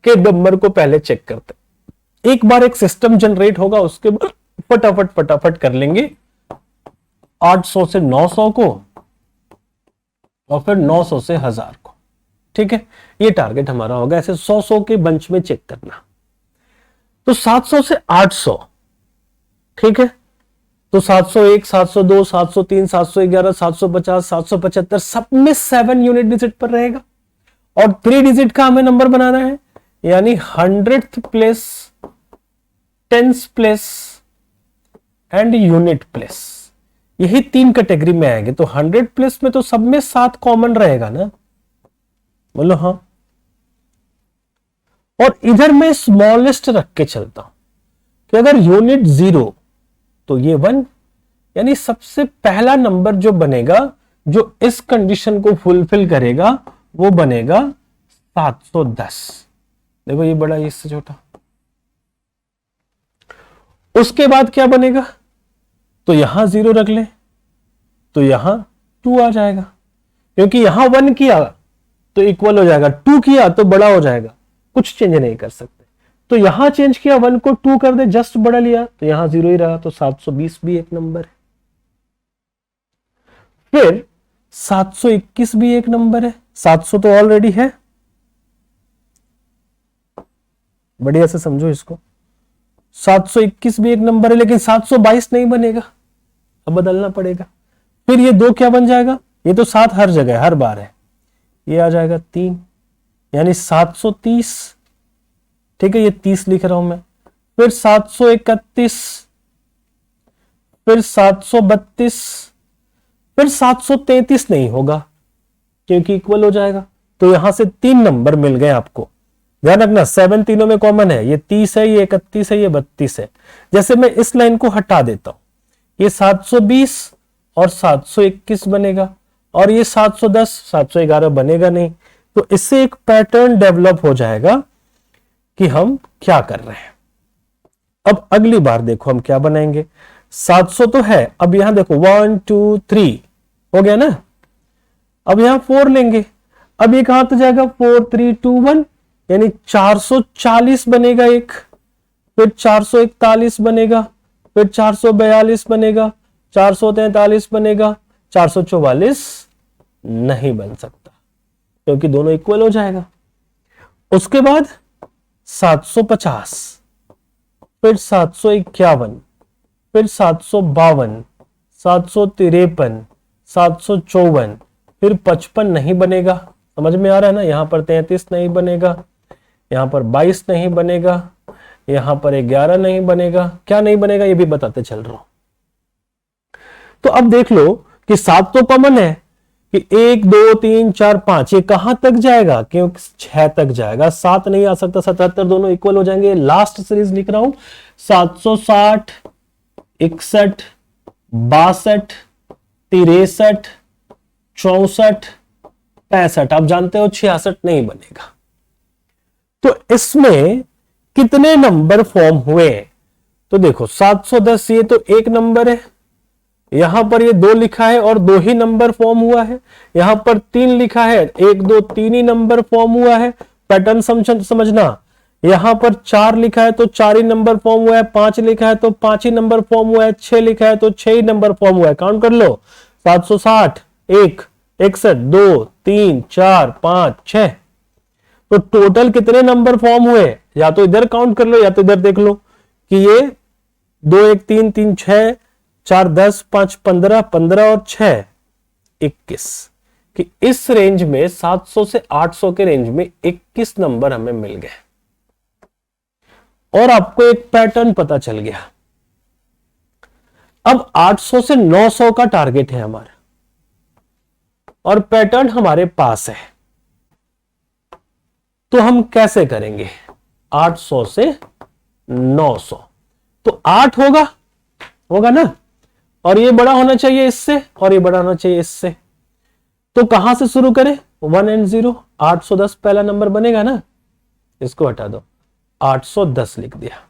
के नंबर को पहले चेक करते हैं। एक बार एक सिस्टम जनरेट होगा, उसके बाद फटाफट फटाफट कर लेंगे 800 से 900 को, और फिर 900 से 1000 को। ठीक है, ये टारगेट हमारा होगा, ऐसे 100 के बंच में चेक करना। तो 700 से 800, ठीक है, तो 701, 702, 703, 711, 750, 775, सब में 7 यूनिट डिजिट पर रहेगा, और 3 डिजिट का हमें नंबर बनाना है, यानी 100th place, 10th place and unit place. यही 3 कैटेगरी में आएंगे। तो 100 प्लेस में तो सब में 7 कॉमन रहेगा ना, बोलो हाँ। और इधर मैं स्मॉलेस्ट रख के चलता हूं कि अगर यूनिट 0 तो ये 1, यानी सबसे पहला नंबर जो बनेगा, जो इस कंडीशन को फुलफिल करेगा, वो बनेगा 710। देखो ये बड़ा, इससे छोटा। उसके बाद क्या बनेगा, तो यहां 0 रख ले तो यहां 2 आ जाएगा, क्योंकि यहां 1 किया तो इक्वल हो जाएगा, 2 किया तो बड़ा हो जाएगा, कुछ चेंज नहीं कर सकते। तो यहां चेंज किया, 1 को 2 कर दे, जस्ट बड़ा लिया तो यहां 0 ही रहा, तो 720 भी एक नंबर है। फिर 721 भी एक नंबर है, 700 तो ऑलरेडी है, बढ़िया से समझो इसको। 721 भी एक नंबर है, लेकिन 722 नहीं बनेगा, अब बदलना पड़ेगा। फिर ये 2 क्या बन जाएगा, ये तो 7 हर जगह हर बार है, ये आ जाएगा 3, यानी 730। ठीक है, ये 30 लिख रहा हूं मैं। फिर 731, फिर 732, फिर 733 नहीं होगा क्योंकि इक्वल हो जाएगा। तो यहां से 3 नंबर मिल गए आपको, ध्यान रखना। 7 तीनों में कॉमन है, ये 30 है, ये 31 है, ये 32 है। जैसे मैं इस लाइन को हटा देता हूं, ये 720 और 721 बनेगा, और ये 710, 711 बनेगा नहीं। तो इससे एक पैटर्न डेवलप हो जाएगा कि हम क्या कर रहे हैं। अब अगली बार देखो हम क्या बनाएंगे। 700 तो है, अब यहां देखो 1 2 3 हो गया ना। अब यहां 4 लेंगे, अब ये कहां तो जाएगा, 4 3 2 1, यानी 440 बनेगा एक, फिर 441 बनेगा, फिर 442 बनेगा, 443 बनेगा, 444 नहीं बन सकता क्योंकि दोनों इक्वल हो जाएगा। उसके बाद 750, फिर 751, फिर 752, 753, 754, फिर 55 नहीं बनेगा, समझ में आ रहा है ना। यहां पर 33 नहीं बनेगा, यहां पर 22 नहीं बनेगा, यहां पर 11 नहीं बनेगा। क्या नहीं बनेगा ये भी बताते चल रहा हूं। तो अब देख लो कि 7 तो कॉमन है कि 1 2 3 4 5, ये कहां तक जाएगा, क्योंकि 6 तक जाएगा। 7 नहीं आ सकता, 77 दोनों इक्वल हो जाएंगे। लास्ट सीरीज लिख रहा हूं 760, 61, 62, 63, 64, 65। आप जानते हो 66 नहीं बनेगा। तो इसमें कितने नंबर फॉर्म हुए? तो देखो 710 ये तो एक नंबर है, यहां पर ये 2 लिखा है और 2 ही नंबर फॉर्म हुआ है। यहां पर 3 लिखा है, 1 2 3 ही नंबर फॉर्म हुआ है। पैटर्न समझना। यहां पर 4 लिखा है तो 4 ही नंबर फॉर्म हुआ है, 5 लिखा है तो 5 ही नंबर फॉर्म हुआ है, 6 लिखा है तो 6 ही नंबर फॉर्म हुआ है। काउंट कर लो 760, 1, 61, 2, 3, 4, 5, 6। तो टोटल कितने नंबर फॉर्म हुए? या तो इधर काउंट कर लो या तो इधर देख लो कि ये 2 1 3 3 6 4 10 5 15, 15 और 6 21, कि इस रेंज में 700 से 800 के रेंज में 21 नंबर हमें मिल गए। और आपको एक पैटर्न पता चल गया। अब 800 से 900 का टारगेट है हमारा और पैटर्न हमारे पास है। तो हम कैसे करेंगे? 800 से 900 तो 8 होगा ना, और ये बड़ा होना चाहिए इससे और ये बड़ा होना चाहिए इससे। तो कहां से शुरू करें? 1 and 0। 810 पहला नंबर बनेगा ना, इसको हटा दो, 810 लिख दिया।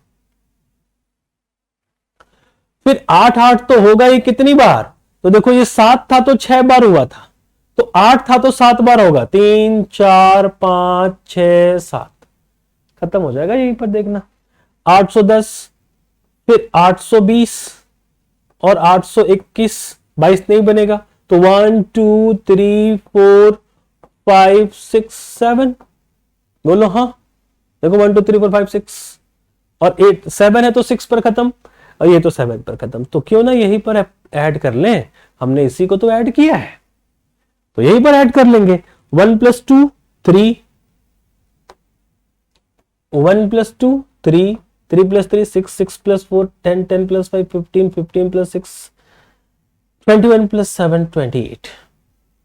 फिर 8 8 तो होगा ही कितनी बार? तो देखो ये 7 था तो 6 बार हुआ था, तो 8 था तो 7 बार होगा, 3 4 5 6 7, खत्म हो जाएगा यहीं पर देखना। 810, फिर 820 और 821, 22 नहीं बनेगा तो 1 2 3 4 5 6 7, बोलो हाँ। देखो 1 2 3 4 5 6 और 8 7 है तो 6 पर खत्म, और ये तो 7 पर खत्म। तो क्यों ना यहीं पर ऐड कर लें, हमने इसी को तो ऐड किया है तो यहीं पर ऐड कर लेंगे। 1 + 2 3, 1 + 2 3, 3 + 3 6, 6 + 4 10, 10 + 5 15, 15 + 6 21 + 7 28,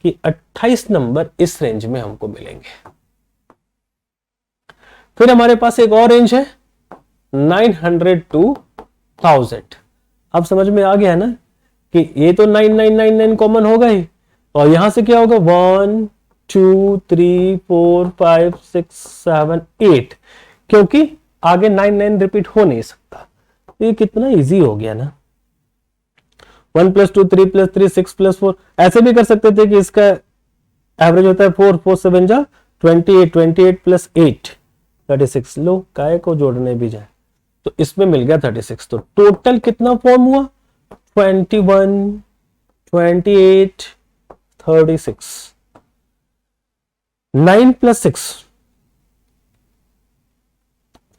कि 28 नंबर इस रेंज में हमको मिलेंगे। फिर हमारे पास एक और रेंज है 900 to 1000। अब समझ में आ गया ना कि ये तो 9999 कॉमन होगा ही, और यहां से क्या होगा 1 2 3 4 5 6 7 8, क्योंकि आगे 99 रिपीट हो नहीं सकता। ये कितना इजी हो गया ना। 1 + 2 3 + 3 6 + 4, ऐसे भी कर सकते थे कि इसका एवरेज होता है 4 4 7 जा 28, 28 + 8 36। लो काय को जोड़ने भी जाए तो इसमें मिल गया 36। तो टोटल कितना फॉर्म हुआ? 21 28 36। 9 + 6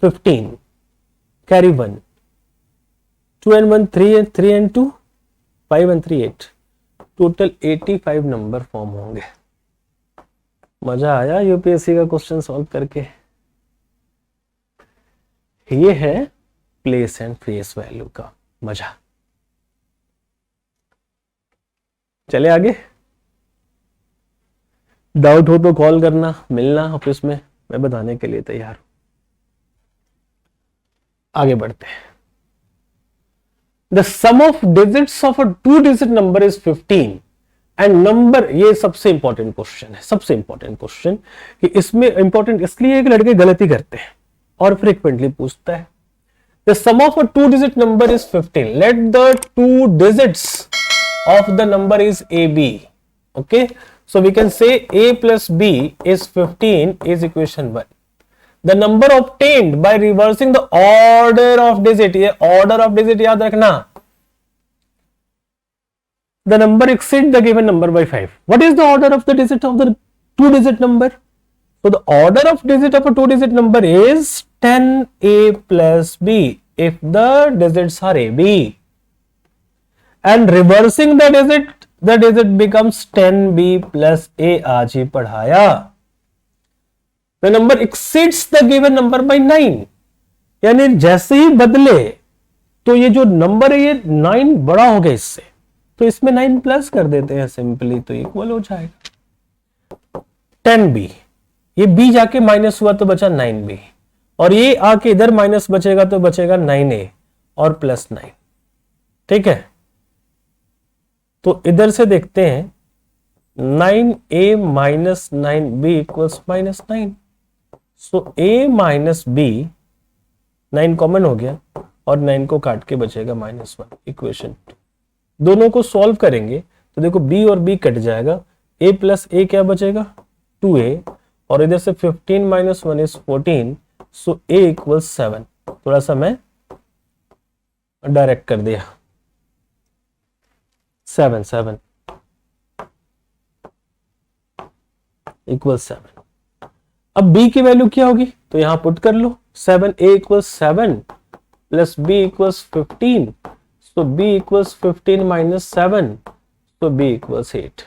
15, carry 1, 2 and 1 3 and 3 and 2 5 and 3 8, total 85 number form होंगे। मजा आया यूपीएससी का क्वेश्चन सॉल्व करके। ये है प्लेस एंड फेस वैल्यू का मजा। चले आगे। डाउट हो तो कॉल करना, मिलना ऑफिस में, मैं बताने के लिए तैयार हूं। आगे बढ़ते हैं। The sum of digits of a 2-digit number is 15 and number, ये सबसे इंपॉर्टेंट क्वेश्चन है, सबसे इंपॉर्टेंट क्वेश्चन। कि इसमें इंपॉर्टेंट इसलिए कि लड़के गलती करते हैं और फ्रीक्वेंटली पूछता है। The sum of a 2-digit number is 15, let the 2 digits of the number is AB. Okay, so we can say A plus B is 15 is equation 1. The number obtained by reversing the order of digit, ये order of digit याद रखना। The number exceed the given number by 5. What is the order of the digit of the 2-digit number? So the order of digit of a 2-digit number is 10A plus B if the digits are AB. And reversing the digit becomes 10b plus a। आज ही पढ़ाया। The number exceeds the given number by 9, यानी जैसे ही बदले तो ये जो number है ये 9 बड़ा हो गया इससे, तो इसमें 9 प्लस कर देते हैं सिंपली, तो इक्वल हो जाएगा 10b। ये b जाके माइनस हुआ तो बचा 9b, और ये आके इधर माइनस बचेगा तो बचेगा 9a और प्लस 9। ठीक है, तो इधर से देखते हैं 9a minus 9b equals minus 9। So a minus b, 9 common हो गया और 9 को काट के बचेगा -1। इक्वेशन 2 दोनों को सॉल्व करेंगे तो देखो b और b कट जाएगा, a प्लस a क्या बचेगा 2a, और इधर से 15 minus 1 is 14। So a equals 7। थोड़ा सा मैं डायरेक्ट कर दिया, 7 इक्वल्स 7। अब b की वैल्यू क्या होगी तो यहां पुट कर लो, 7a equals 7 plus b equals 15। So b equals 15 minus 7, so b equals 8।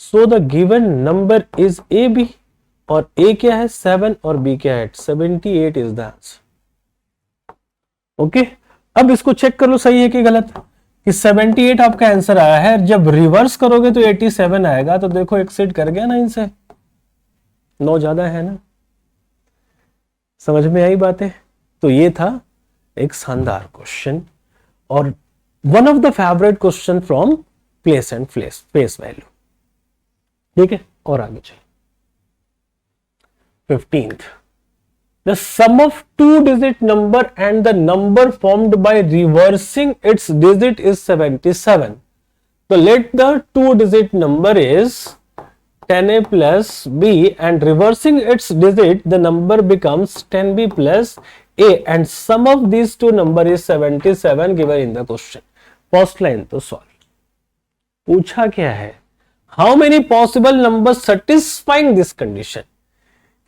So the given number is ab, और a क्या है 7 और b क्या है 78 इज द आंसर। ओके, अब इसको चेक कर लो सही है कि गलत, कि 78 आपका आंसर आया है। जब रिवर्स करोगे तो 87 आएगा, तो देखो एक्सीड कर गया ना इनसे, 9 ज्यादा है ना। समझ में आई बातें? तो ये था एक शानदार क्वेश्चन और one of the favourite question from place and face value. ठीक है, और आगे चलिए 15th, the sum of two digit number and the number formed by reversing its digit is 77. So let the two digit number is 10a plus b and reversing its digit the number becomes 10b plus a and sum of these two number is 77 given in the question. First line तो solve। पूछा क्या है, how many possible numbers satisfying this condition,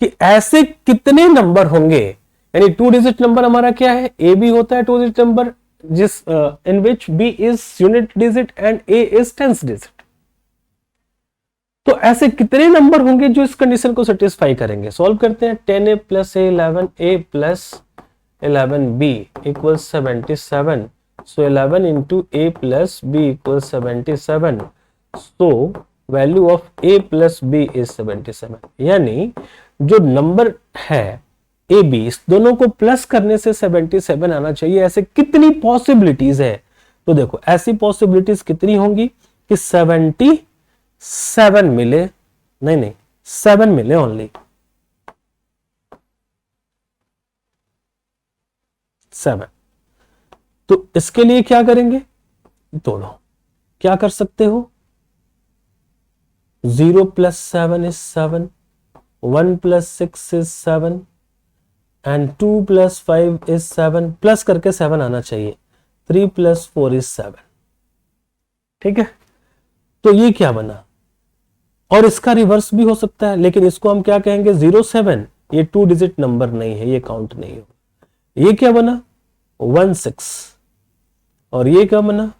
कि ऐसे कितने number होंगे, यानी 2 digit number हमारा क्या है ए बी होता है 2 डिजिट नंबर, जिस in which B is unit digit and A is tens digit. तो ऐसे कितने नंबर होंगे जो इस कंडीशन को सेटिस्फाई करेंगे। सॉल्व करते हैं, 10a plus 11 a plus 11b equals 77। So 11 into a plus b equals 77। So value of a plus b is 77, यानी जो नंबर है ए बी इस दोनों को प्लस करने से 77 आना चाहिए। ऐसे कितनी पॉसिबिलिटीज है, तो देखो ऐसी पॉसिबिलिटीज कितनी होंगी कि 77 मिले, नहीं 7 मिले ओनली, 7। तो इसके लिए क्या करेंगे, तोड़ो। क्या कर सकते हो, 0 plus 7 is 7, 1 plus 6 is 7 and 2 plus 5 is 7, plus करके 7 आना चाहिए, 3 plus 4 is 7। ठीक है, तो ये क्या बना, और इसका रिवर्स भी हो सकता है, लेकिन इसको हम क्या कहेंगे 07, ये 2 डिजिट नंबर नहीं है, ये काउंट नहीं होगा। ये क्या बना 16, और ये क्या बना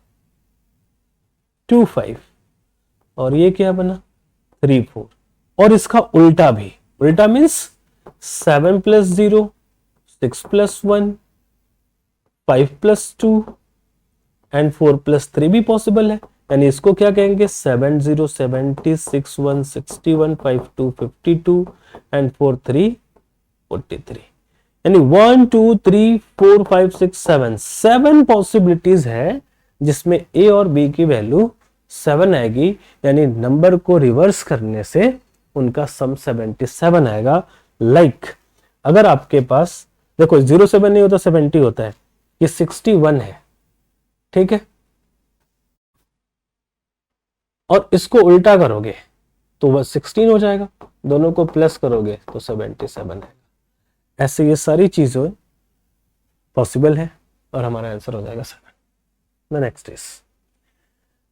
25, और ये क्या बना 34, और इसका उल्टा भी, उल्टा means 7 plus 0, 6 plus 1, 5 plus 2 and 4 plus 3 भी पॉसिबल है। यानी इसको क्या कहेंगे 70, 70, 61, 61, 52, 52 एंड 4 3 43। यानी 1 2 3 4 5 6 7 पॉसिबिलिटीज है जिसमें ए और बी की वैल्यू 7 आएगी, यानी नंबर को रिवर्स करने से उनका सम 77 आएगा। लाइक अगर आपके पास देखो 07 नहीं होता 70 होता है, ये 61 है। ठीक है, और इसको उल्टा करोगे तो वह 16 हो जाएगा, दोनों को प्लस करोगे तो 77 है। ऐसे ये सारी चीजें पॉसिबल है और हमारा आंसर हो जाएगा 7। द नेक्स्ट इज,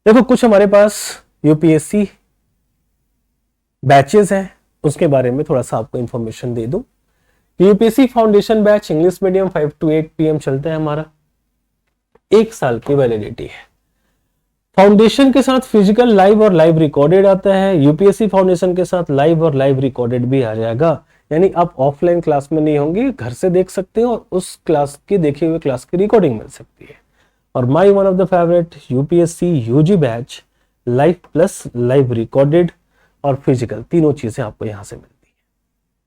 देखो कुछ हमारे पास यूपीएससी बैचेस हैं, उसके बारे में थोड़ा सा आपको इंफॉर्मेशन दे दूं। UPSC foundation batch English medium 5 to 8 PM चलता है हमारा, 1 साल की वैलिडिटी है। फाउंडेशन के साथ फिजिकल लाइव और लाइव रिकॉर्डेड आता है, यूपीएससी फाउंडेशन के साथ लाइव और लाइव रिकॉर्डेड भी आ जाएगा। यानी आप ऑफलाइन क्लास में नहीं होंगे, घर से देख सकते हो और उस क्लास की देखे हुए क्लास की रिकॉर्डिंग मिल सकती है। और my one of the favourite UPSC UG batch, live plus live recorded और फिजिकल, तीनों चीजें आपको यहां से मिलती है।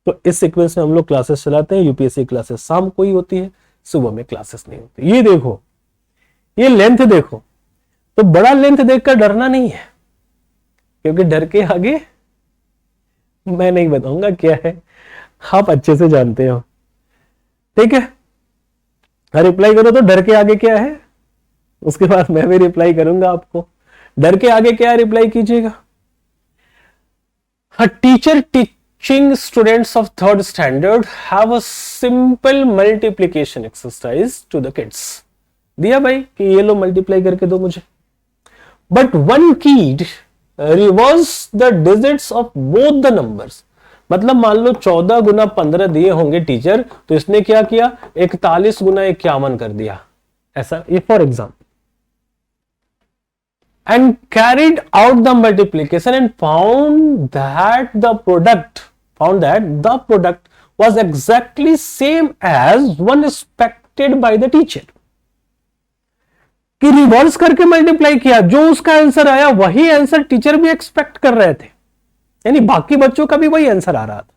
तो इस सीक्वेंस में हम लोग क्लासेस चलाते हैं। यूपीएससी क्लासेस शाम को ही होती है, सुबह में क्लासेस नहीं होती। ये देखो, ये लेंथ देखो, तो बड़ा लेंथ देखकर डरना नहीं है, क्योंकि डर के आगे मैं नहीं बताऊंगा क्या है, आप अच्छे से जानते हो। ठीक है, रिप्लाई करो तो डर के आगे क्या है, उसके बाद मैं भी रिप्लाई करूंगा आपको। डर के आगे क्या है, रिप्लाई कीजिएगा। A teacher teaching students of third standard have a simple multiplication exercise to the kids. दिया भाई कि ये लो मल्टीप्लाई करके दो मुझे। But one kid reverse the digits of both the numbers. मतलब मान लो 14 गुना 15 दिए होंगे टीचर, तो इसने क्या किया, 41 गुना 51 कर दिया। ऐसा, ये for example. And carried out the multiplication and found that the product was exactly same as one expected by the teacher. कि रिवर्स करके मल्टीप्लाई किया, जो उसका आंसर आया वही आंसर टीचर भी एक्सपेक्ट कर रहे थे, यानी बाकी बच्चों का भी वही आंसर आ रहा था।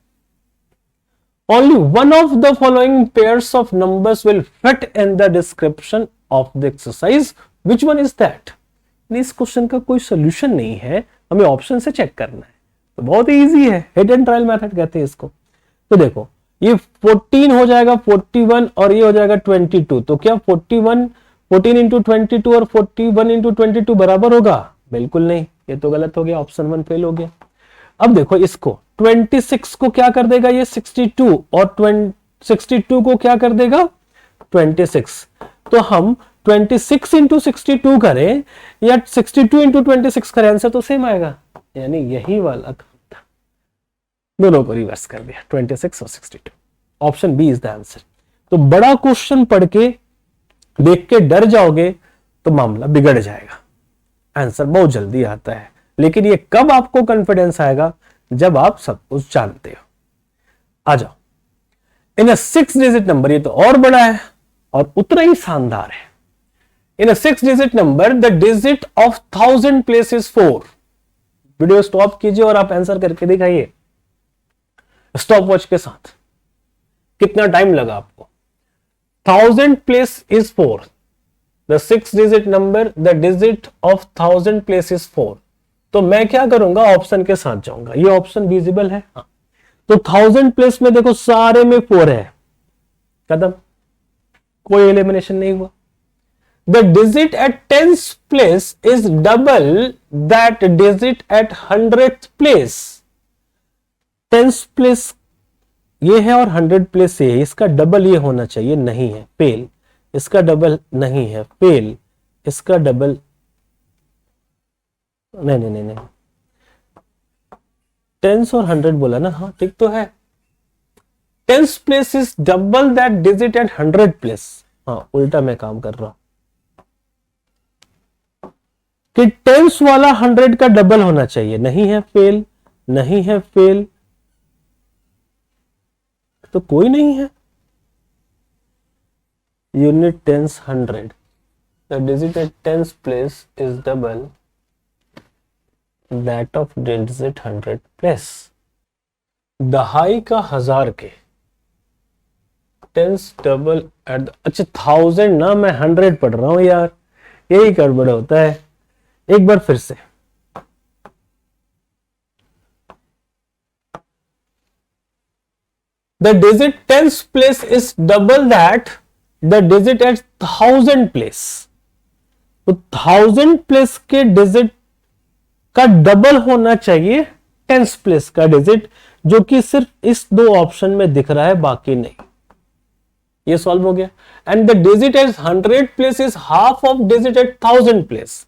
Only one of the following pairs of numbers will fit in the description of the exercise. Which one is that? इस क्वेश्चन का कोई सोल्यूशन नहीं है, हमें ऑप्शन से चेक करना है। तो बहुत ही इजी है, हिट एंड ट्रायल मेथड कहते हैं इसको। तो देखो, ये 14 हो जाएगा 41 और ये हो जाएगा 22। तो क्या 14 इंटू 22 और 41 इंटू 22 बराबर होगा? बिल्कुल नहीं, ये तो गलत हो गया, ऑप्शन 1 फेल हो गया। अब देखो इसको, 26 को क्या कर देगा ये 62 और 62 को क्या कर देगा 26। तो हम 26 इंटू 62 करें या 62 इंटू 26 करें, आंसर तो सेम आएगा। यानी यही वाला काम था, दोनों को रिवर्स कर दिया, 26 और 62। Option b is the answer. तो बड़ा क्वेश्चन पढ़ के देख के डर जाओगे तो मामला बिगड़ जाएगा। आंसर बहुत जल्दी आता है, लेकिन ये कब आपको कॉन्फिडेंस आएगा, जब आप सब कुछ जानते हो। आ जाओ, इन अ 6 डिजिट नंबर, ये तो और बड़ा है और उतना ही शानदार है। In a 6-digit number, the digit of 1000 place is 4. Video stop कीजिए और आप आंसर करके दिखाइए स्टॉप वॉच के साथ। कितना टाइम लगा आपको? 1000 place is 4. The 6-digit number, the digit of 1000 place is 4. तो मैं क्या करूंगा, ऑप्शन के साथ जाऊंगा। ये ऑप्शन विजिबल है, हाँ। तो 1000 प्लेस में देखो सारे में 4 है, खत्म, कोई एलिमिनेशन नहीं हुआ। The digit at 10th place is double that digit at 100th place. 10th place ये है और 100 प्लेस ये है, इसका डबल ये होना चाहिए, नहीं है, फेल। इसका डबल नहीं है, फेल। इसका डबल नहीं नहीं नहीं नहीं, 10 और 100 बोला ना, हाँ ठीक तो है। 10th place is double that digit at 100 place। हाँ, उल्टा मैं काम कर रहा हूं कि 10 वाला 100 का डबल होना चाहिए, नहीं है, फेल। नहीं है, फेल, तो कोई नहीं है। Unit 10 100, the digit at 10th place is double that of digit 100 place. दहाई का 1000 के 10th डबल एट, अच्छा 1000 ना, मैं 100 पढ़ रहा हूं यार, यही गड़बड़ होता है। एक बार फिर से, the digit 10th place is double that the digit at 1000 place। तो 1000 प्लेस के डिजिट का डबल होना चाहिए 10th प्लेस का डिजिट, जो कि सिर्फ इस दो ऑप्शन में दिख रहा है, बाकी नहीं। ये सॉल्व हो गया। And the digit at 100 place is half of digit at 1000 place.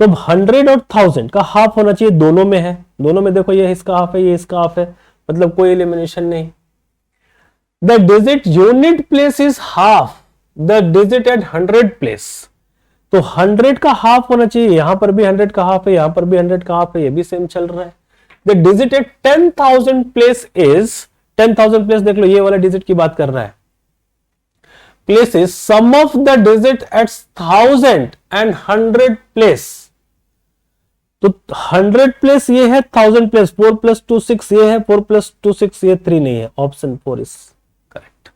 तो 100 और 1000 का हाफ होना चाहिए, दोनों में है। दोनों में देखो, ये इसका हाफ है, ये इसका हाफ है, मतलब कोई एलिमिनेशन नहीं। The digit unit place is half the digit at 100 place. तो 100 का हाफ होना चाहिए, यहां पर भी 100 का हाफ है, यहां पर भी 100 का हाफ है, ये भी सेम चल रहा है। The digit at 10,000 place is, 10,000 place देख लो, ये वाला डिजिट की बात कर रहा है। Place is sum of the digit at 1000 and 100 place. तो 100 प्लेस ये है, 1000 प्लेस, 4 + 2 6 ये है, 4 + 2 6 ये 3 नहीं है, ऑप्शन 4 इज करेक्ट।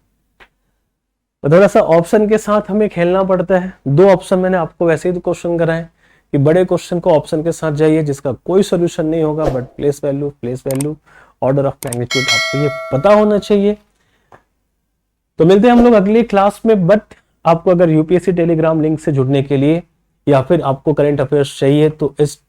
तो थोड़ा सा ऑप्शन के साथ हमें खेलना पड़ता है। 2 ऑप्शन मैंने आपको वैसे ही क्वेश्चन कराए कि बड़े क्वेश्चन को ऑप्शन के साथ जाइए जिसका कोई सोल्यूशन नहीं होगा, but place value order of magnitude आपको ये पता होना चाहिए। तो मिलते हैं हम लोग अगली क्लास में। बट आपको अगर यूपीएससी टेलीग्राम लिंक से जुड़ने के लिए या फिर आपको करंट अफेयर्स चाहिए तो इस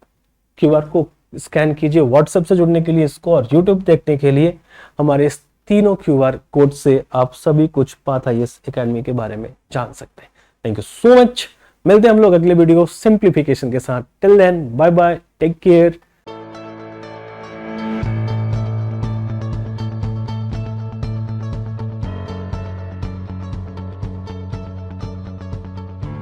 क्यूआर को स्कैन कीजिए। व्हाट्सएप से जुड़ने के लिए इसको, और यूट्यूब देखने के लिए हमारे इस तीनों क्यूआर कोड से आप सभी कुछ पाथ आईएएस एकेडमी के बारे में जान सकते हैं। Thank you so much. मिलते हैं हम लोग अगले वीडियो सिंप्लीफिकेशन के साथ। Till then bye bye, take care.